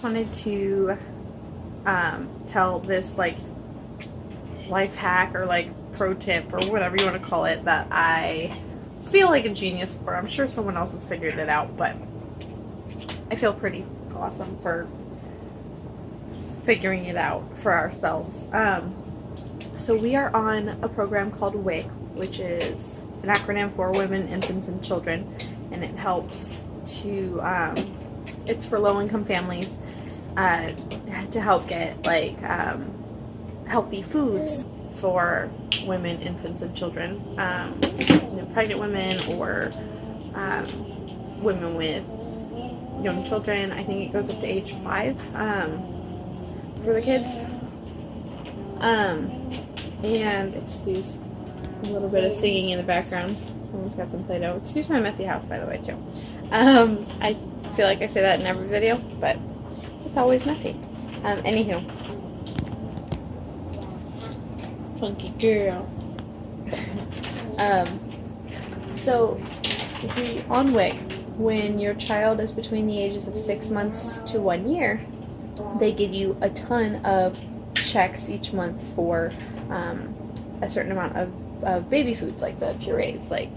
Wanted to tell this like life hack or like pro tip or whatever you want to call it that I feel like a genius for. I'm sure someone else has figured it out, but I feel pretty awesome for figuring it out for ourselves. So we are on a program called WIC, which is an acronym for Women, Infants, and Children, and it helps to it's for low-income families to help get like healthy foods for women, infants, and children, pregnant women or women with young children. I think it goes up to age 5 for the kids. And excuse a little bit of singing in the background. Someone's got some Play-Doh. Excuse my messy house, by the way, too. I feel like I say that in every video, but it's always messy. Anywho. Funky girl. So, on WIC, when your child is between the ages of 6 months to 1 year, they give you a ton of checks each month for a certain amount of baby foods, like the purees, like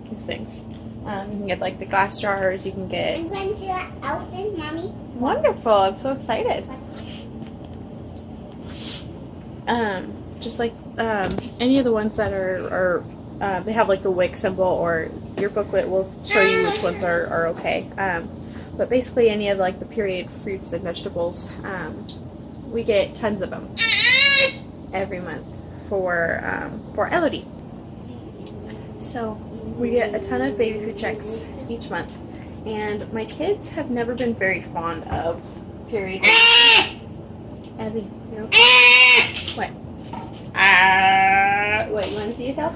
these things. You can get like the glass jars, you can get... I'm going to that elephant, Mommy. Wonderful, I'm so excited. Just like any of the ones that are they have like the WIC symbol, or your booklet will show you which ones are okay. But basically any of like the pureed fruits and vegetables, we get tons of them every month for Elodie. So we get a ton of baby food checks each month, and my kids have never been very fond of pureed. Ellie, you okay? What? What, you want to see yourself?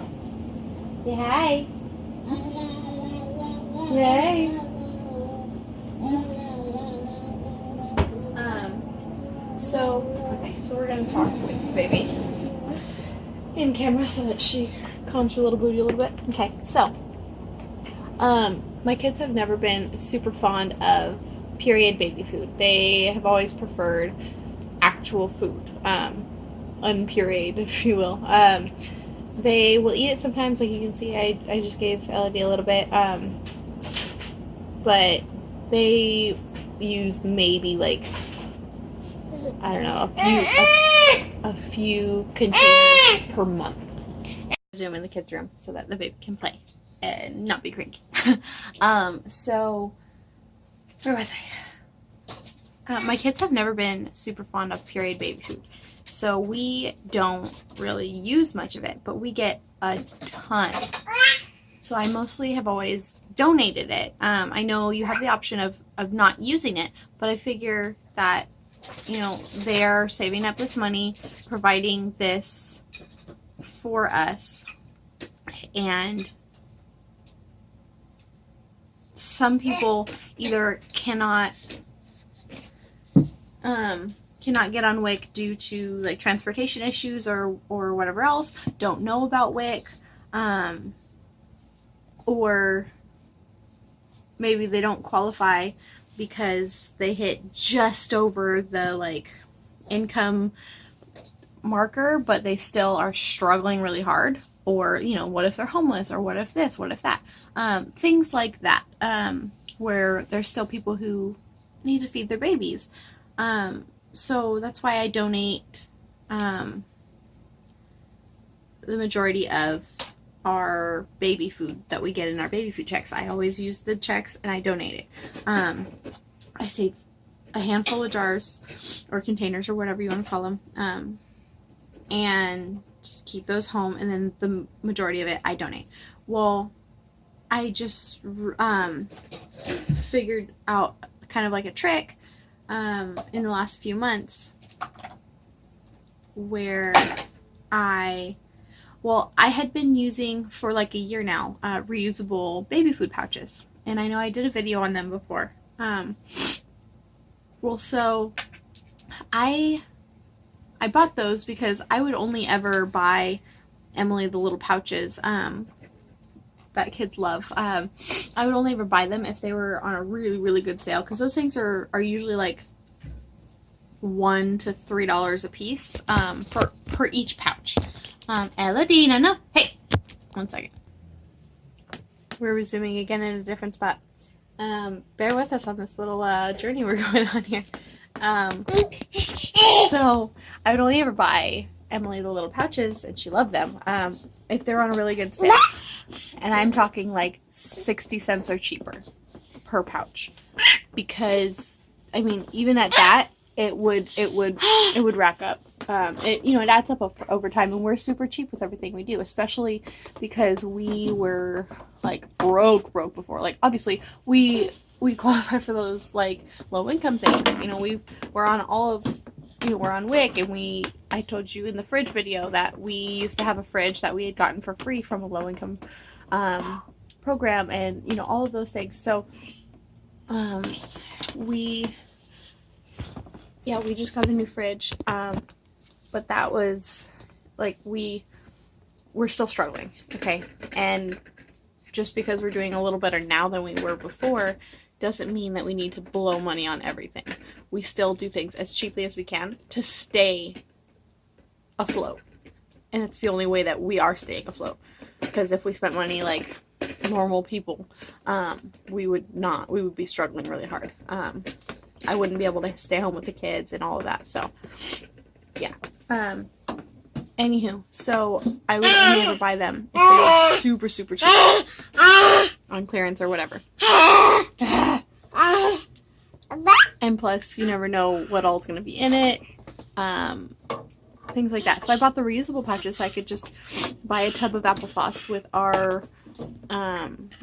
Say hi. Yay. So we're going to talk with the baby in camera so that she calms her little booty a little bit. Okay, so, my kids have never been super fond of pureed baby food. They have always preferred actual food, unpureed, if you will. They will eat it sometimes, like you can see I just gave Elodie a little bit, but they use maybe like, I don't know, a few containers per month. Zoom in the kids' room so that the baby can play and not be cranky. So where was I? My kids have never been super fond of pureed baby food, so we don't really use much of it, but we get a ton. So I mostly have always donated it. I know you have the option of not using it, but I figure that, you know, they're saving up this money, providing this for us, and some people either cannot get on WIC due to like transportation issues or whatever else, don't know about WIC, or maybe they don't qualify because they hit just over the like income marker, but they still are struggling really hard. Or, you know, what if they're homeless, or what if this, what if that, things like that, where there's still people who need to feed their babies. So that's why I donate the majority of our baby food that we get in our baby food checks. I always use the checks and I donate it. I save a handful of jars or containers or whatever you want to call them, and keep those home, and then the majority of it I donate. Well, I just figured out kind of like a trick in the last few months where I had been using for like a year now reusable baby food pouches, and I know I did a video on them before. So I bought those because I would only ever buy Emily the little pouches that kids love. I would only ever buy them if they were on a really, really good sale, because those things are usually like $1 to $3 a piece per each pouch. Elodina, no, hey, 1 second. We're resuming again in a different spot. Bear with us on this little journey we're going on here. So I would only ever buy Emily the little pouches, and she loved them, if they're on a really good sale. And I'm talking like 60 cents or cheaper per pouch, because I mean, even at that, it would rack up. It adds up over time, and we're super cheap with everything we do, especially because we were like broke before. Like, obviously we qualify for those like low income things. We're on we're on WIC, and I told you in the fridge video that we used to have a fridge that we had gotten for free from a low income program, and all of those things. So we just got a new fridge, but that was like, we're still struggling, okay? And just because we're doing a little better now than we were before doesn't mean that we need to blow money on everything. We still do things as cheaply as we can to stay afloat. And it's the only way that we are staying afloat. Because if we spent money like normal people, we would be struggling really hard. I wouldn't be able to stay home with the kids and all of that. So, yeah. Anywho, so I would only ever buy them if they were super, super cheap on clearance or whatever. And plus, you never know what all's going to be in it. Things like that. So I bought the reusable pouches so I could just buy a tub of applesauce with our,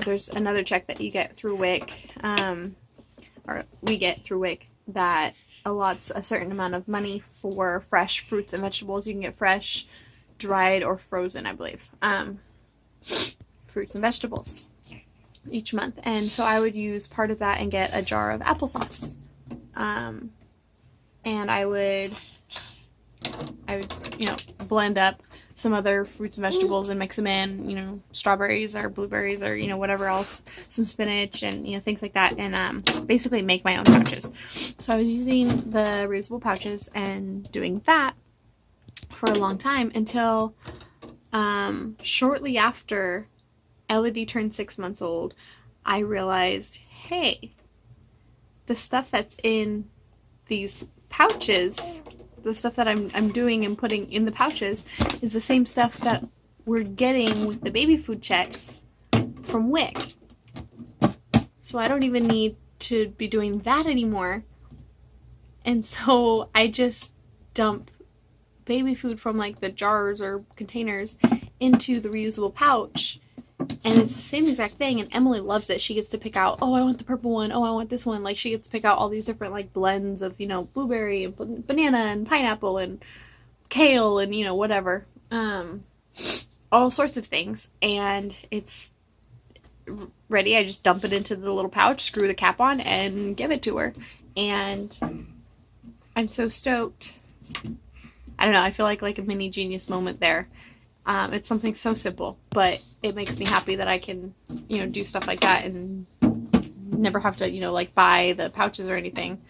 there's another check that you get through WIC, or we get through WIC, that allots a certain amount of money for fresh fruits and vegetables. You can get fresh, dried, or frozen, I believe, fruits and vegetables each month. And so I would use part of that and get a jar of applesauce. And I would blend up some other fruits and vegetables and mix them in, strawberries or blueberries or, whatever else, some spinach and, things like that, and basically make my own pouches. So I was using the reusable pouches and doing that for a long time until shortly after Elodie turned 6 months old, I realized, hey, the stuff that's in these pouches, the stuff that I'm doing and putting in the pouches, is the same stuff that we're getting with the baby food checks from WIC. So I don't even need to be doing that anymore. And so I just dump baby food from like the jars or containers into the reusable pouch. And it's the same exact thing, and Emily loves it. She gets to pick out, oh, I want the purple one, oh, I want this one. Like, she gets to pick out all these different, like, blends of, blueberry and banana and pineapple and kale and, whatever. All sorts of things. And it's ready. I just dump it into the little pouch, screw the cap on, and give it to her. And I'm so stoked. I don't know, I feel like a mini genius moment there. It's something so simple, but it makes me happy that I can, do stuff like that and never have to, buy the pouches or anything.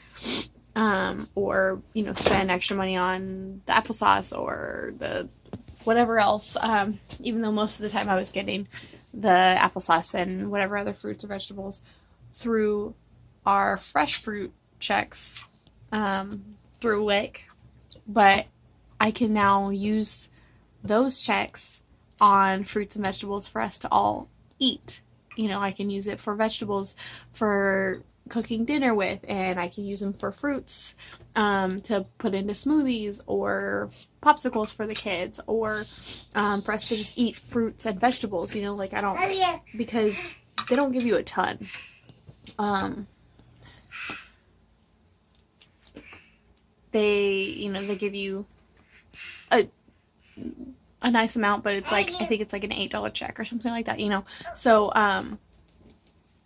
Or, spend extra money on the applesauce or the whatever else. Even though most of the time I was getting the applesauce and whatever other fruits or vegetables through our fresh fruit checks, through WIC. But I can now use those checks on fruits and vegetables for us to all eat. I can use it for vegetables for cooking dinner with, and I can use them for fruits to put into smoothies or popsicles for the kids, or for us to just eat fruits and vegetables, I don't, because they don't give you a ton. They give you a nice amount, but it's like, I think it's like an $8 check or something like that, So,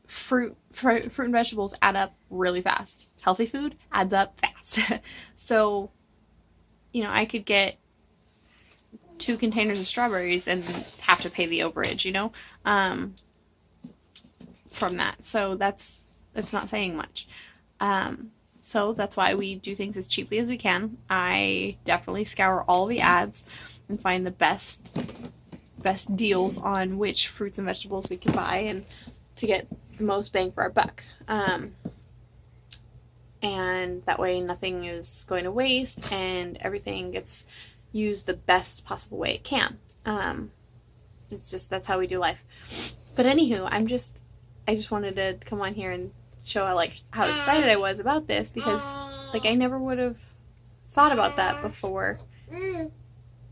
fruit and vegetables add up really fast. Healthy food adds up fast. So, I could get 2 containers of strawberries and have to pay the overage, from that. So that's not saying much. So that's why we do things as cheaply as we can. I definitely scour all the ads and find the best deals on which fruits and vegetables we can buy and to get the most bang for our buck. And that way nothing is going to waste and everything gets used the best possible way it can. It's just, that's how we do life. But anywho, I just wanted to come on here and show how excited I was about this, because I never would have thought about that before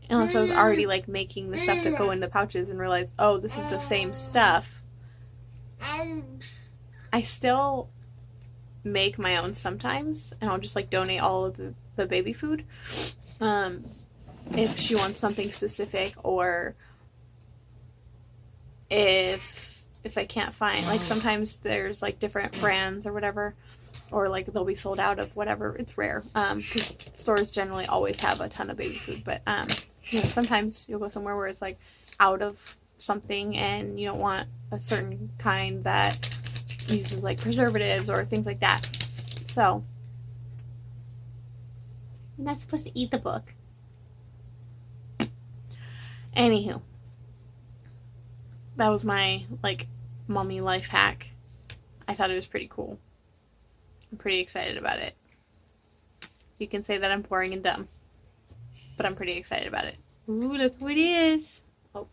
unless I was already making the stuff to go in the pouches and realize, oh, this is the same stuff. I still make my own sometimes, and I'll just donate all of the baby food if she wants something specific, or if I can't find, sometimes there's different brands or whatever, or they'll be sold out of whatever. It's rare because stores generally always have a ton of baby food, but sometimes you'll go somewhere where it's out of something and you don't want a certain kind that uses preservatives or things like that. So you're not supposed to eat the book. Anywho, that was my mommy life hack. I thought it was pretty cool. I'm pretty excited about it. You can say that I'm boring and dumb, but I'm pretty excited about it. Ooh, look who it is. Oh.